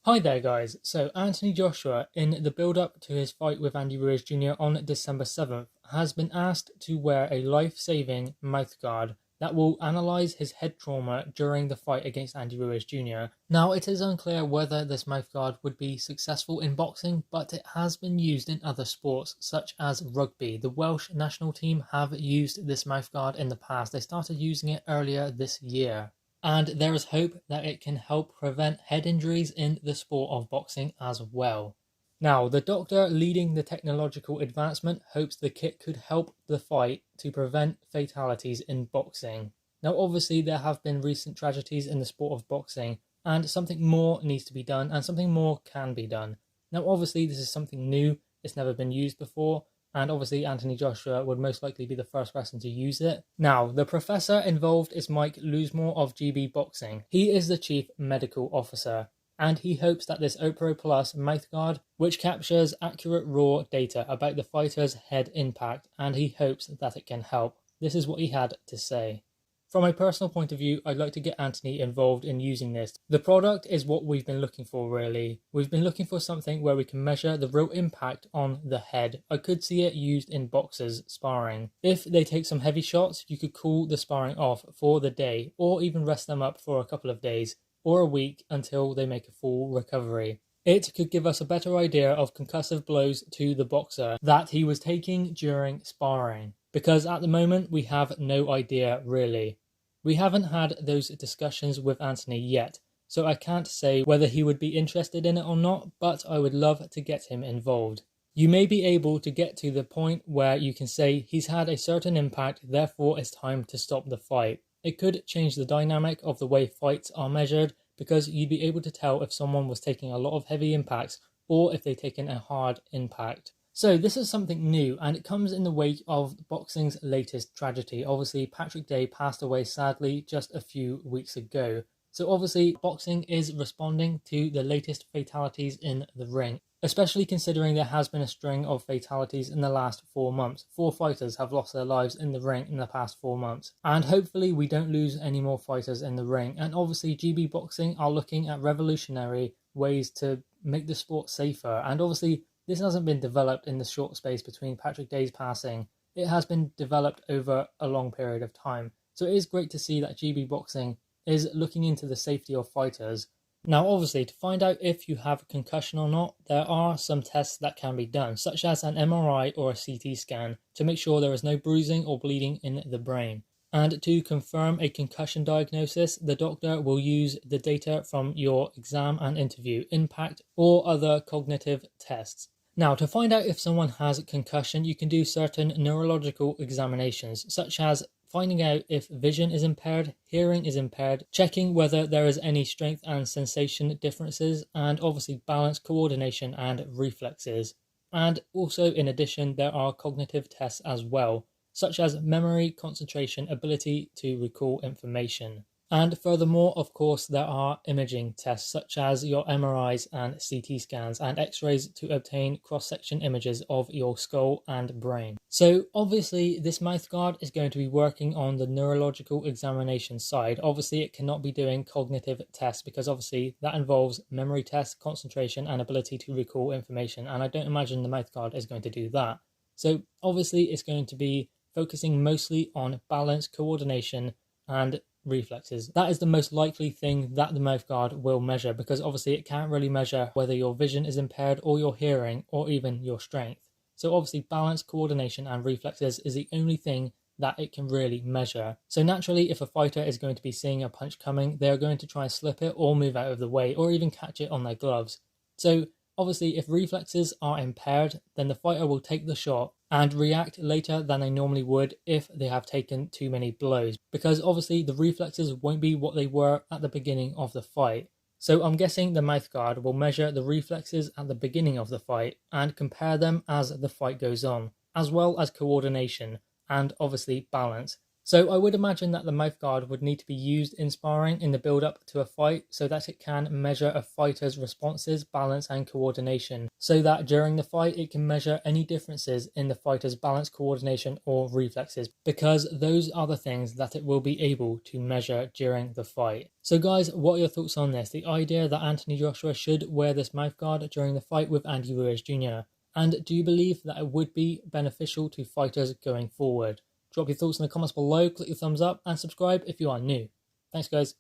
Hi there guys, so Anthony Joshua, in the build-up to his fight with Andy Ruiz Jr. on December 7th, has been asked to wear a life-saving mouthguard that will analyse his head trauma during the fight against Andy Ruiz Jr. Now, it is unclear whether this mouthguard would be successful in boxing, but it has been used in other sports, such as rugby. The Welsh national team have used this mouthguard in the past. They started using it earlier this year. And there is hope that it can help prevent head injuries in the sport of boxing as well. Now, the doctor leading the technological advancement hopes the kit could help the fight to prevent fatalities in boxing. Now, obviously, there have been recent tragedies in the sport of boxing, and something more needs to be done, and something more can be done. Now, obviously, this is something new, it's never been used before, and obviously Anthony Joshua would most likely be the first person to use it. Now, the professor involved is Mike Loosemore of GB Boxing. He is the chief medical officer, and he hopes that this Opro Plus mouthguard, which captures accurate raw data about the fighter's head impact, and he hopes that it can help. This is what he had to say. From a personal point of view, I'd like to get Anthony involved in using this. The product is what we've been looking for, really. We've been looking for something where we can measure the real impact on the head. I could see it used in boxers sparring. If they take some heavy shots, you could cool the sparring off for the day, or even rest them up for a couple of days, or a week until they make a full recovery. It could give us a better idea of concussive blows to the boxer that he was taking during sparring. Because at the moment, we have no idea, really. We haven't had those discussions with Anthony yet, so I can't say whether he would be interested in it or not, but I would love to get him involved. You may be able to get to the point where you can say he's had a certain impact, therefore it's time to stop the fight. It could change the dynamic of the way fights are measured, because you'd be able to tell if someone was taking a lot of heavy impacts or if they've taken a hard impact. So this is something new, and it comes in the wake of boxing's latest tragedy. Obviously, Patrick Day passed away sadly just a few weeks ago. So obviously, boxing is responding to the latest fatalities in the ring, especially considering there has been a string of fatalities in the last 4 months. 4 fighters have lost their lives in the ring in the past 4 months. And hopefully we don't lose any more fighters in the ring. And obviously GB Boxing are looking at revolutionary ways to make the sport safer. And obviously this hasn't been developed in the short space between Patrick Day's passing. It has been developed over a long period of time. So it is great to see that GB Boxing is looking into the safety of fighters. Now obviously, to find out if you have a concussion or not, there are some tests that can be done, such as an MRI or a CT scan, to make sure there is no bruising or bleeding in the brain. And to confirm a concussion diagnosis, the doctor will use the data from your exam and interview, impact, or other cognitive tests. Now, to find out if someone has a concussion, you can do certain neurological examinations, such as finding out if vision is impaired, hearing is impaired, checking whether there is any strength and sensation differences, and obviously balance, coordination, and reflexes. And also, in addition, there are cognitive tests as well, such as memory, concentration, ability to recall information. And furthermore, of course, there are imaging tests such as your MRIs and CT scans and X-rays to obtain cross-section images of your skull and brain. So obviously this mouthguard is going to be working on the neurological examination side. Obviously it cannot be doing cognitive tests because obviously that involves memory tests, concentration and ability to recall information, and I don't imagine the mouthguard is going to do that. So obviously it's going to be focusing mostly on balance, coordination and reflexes. That is the most likely thing that the mouthguard will measure, because obviously it can't really measure whether your vision is impaired or your hearing or even your strength. So obviously balance, coordination and reflexes is the only thing that it can really measure. So naturally, if a fighter is going to be seeing a punch coming, they're going to try and slip it or move out of the way or even catch it on their gloves. So obviously if reflexes are impaired, then the fighter will take the shot and react later than they normally would if they have taken too many blows, because obviously the reflexes won't be what they were at the beginning of the fight. So I'm guessing the mouthguard will measure the reflexes at the beginning of the fight and compare them as the fight goes on, as well as coordination and obviously balance. So I would imagine that the mouthguard would need to be used in sparring in the build-up to a fight so that it can measure a fighter's responses, balance and coordination, so that during the fight it can measure any differences in the fighter's balance, coordination or reflexes, because those are the things that it will be able to measure during the fight. So guys, what are your thoughts on this? The idea that Anthony Joshua should wear this mouthguard during the fight with Andy Ruiz Jr. And do you believe that it would be beneficial to fighters going forward? Drop your thoughts in the comments below, click the thumbs up and subscribe if you are new. Thanks guys.